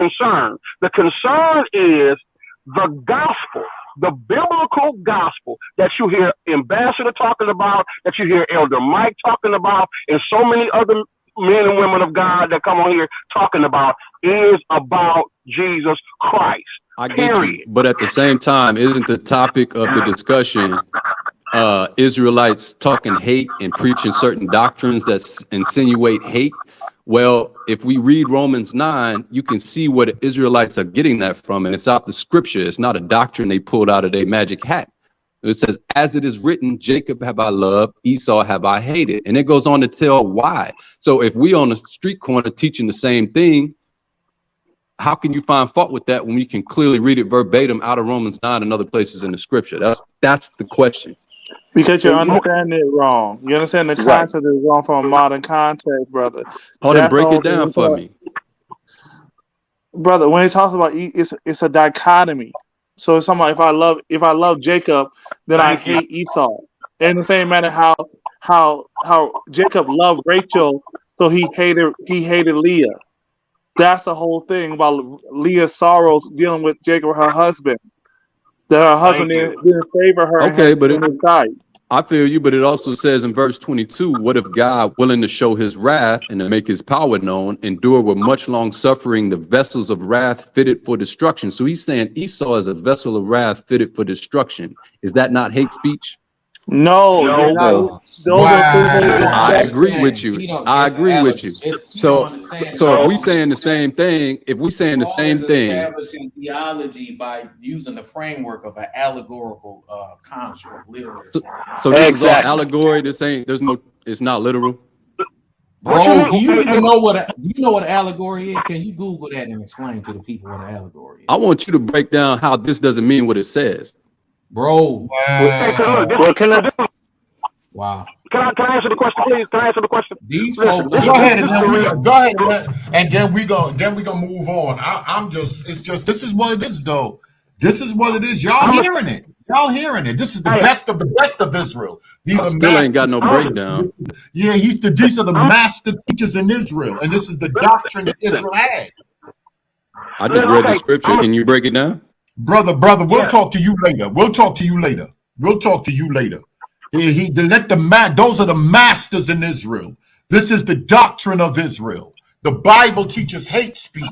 concern. The concern is the gospel, the biblical gospel that you hear Ambassador talking about, that you hear Elder Mike talking about, and so many other men and women of God that come on here talking about is about Jesus Christ. I get you, but at the same time, isn't the topic of the discussion Israelites talking hate and preaching certain doctrines that insinuate hate? Well, if we read Romans 9, you can see where the Israelites are getting that from, and it's out the scripture. It's not a doctrine they pulled out of their magic hat. It says, as it is written, Jacob have I loved, Esau have I hated. And it goes on to tell why. So if we on the street corner teaching the same thing, how can you find fault with that when we can clearly read it verbatim out of Romans 9 and other places in the scripture? That's the question. Because you're understanding it wrong. You understand the concept is wrong from a modern context, brother. Hold on, break it down for me. Brother, when it talks about it's a dichotomy. So it's something like if I love Jacob, then I hate Esau. In the same manner how Jacob loved Rachel, so he hated Leah. That's the whole thing about Leah's sorrows dealing with Jacob, her husband. That her husband didn't favor her. Okay, but I feel you, but it also says in verse 22, what if God, willing to show his wrath and to make his power known, endure with much long suffering the vessels of wrath fitted for destruction? So he's saying Esau is a vessel of wrath fitted for destruction. Is that not hate speech? No. I agree with you. I agree with you. So if we saying the same thing, establishing theology by using the framework of an allegorical construct, literal. So this is all allegory. It's not literal. Bro, do you know what allegory is? Can you Google that and explain to the people what an allegory is? I want you to break down how this doesn't mean what it says. Bro. Wow. Can I answer the question, please? Can I answer the question? These folks. Go ahead, and then we go move on. This is what it is, though. This is what it is. Y'all hearing it. This is the best of the best of Israel. These are still ain't got no breakdown. Yeah, these are the master teachers in Israel, and this is the doctrine that Israel had. I just read the scripture. Can you break it down? Brother, we'll talk to you later. Those are the masters in Israel. This is the doctrine of Israel. The Bible teaches hate speech.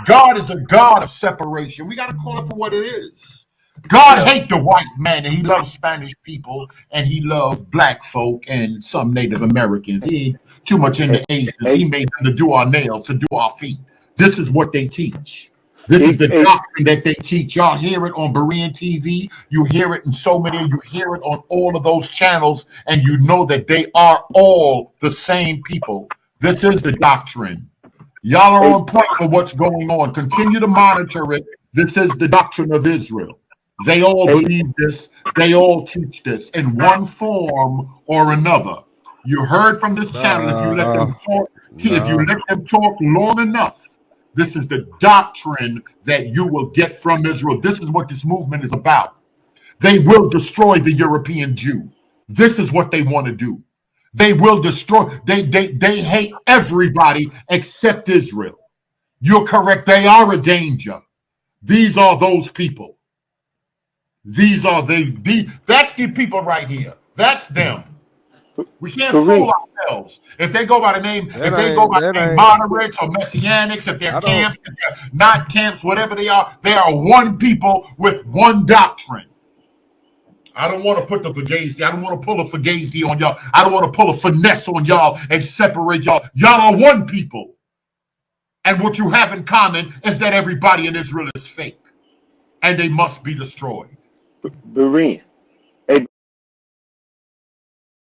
God is a God of separation. We got to call it for what it is. God hates the white man, and he loves Spanish people, and he loves black folk and some Native Americans. He ain't too much into Asians. He made them to do our nails, to do our feet. This is what they teach. This is the doctrine that they teach. Y'all hear it on Berean TV. You hear it in so many. You hear it on all of those channels, and you know that they are all the same people. This is the doctrine. Y'all are on point with what's going on. Continue to monitor it. This is the doctrine of Israel. They all believe this. They all teach this in one form or another. You heard from this channel. If you let them talk, if you let them talk long enough, this is the doctrine that you will get from Israel. This is what this movement is about. They will destroy the European Jew. This is what they want to do. They will destroy. They hate everybody except Israel. You're correct. They are a danger. These are those people. These are that's the people right here. That's them. We can't fool ourselves. If they go by the name, moderates or messianics, if they're camps, if they're not camps, whatever they are one people with one doctrine. I don't want to put the fugazi. I don't want to pull a fugazi on y'all. I don't want to pull a finesse on y'all and separate y'all. Y'all are one people. And what you have in common is that everybody in Israel is fake. And they must be destroyed. Berean.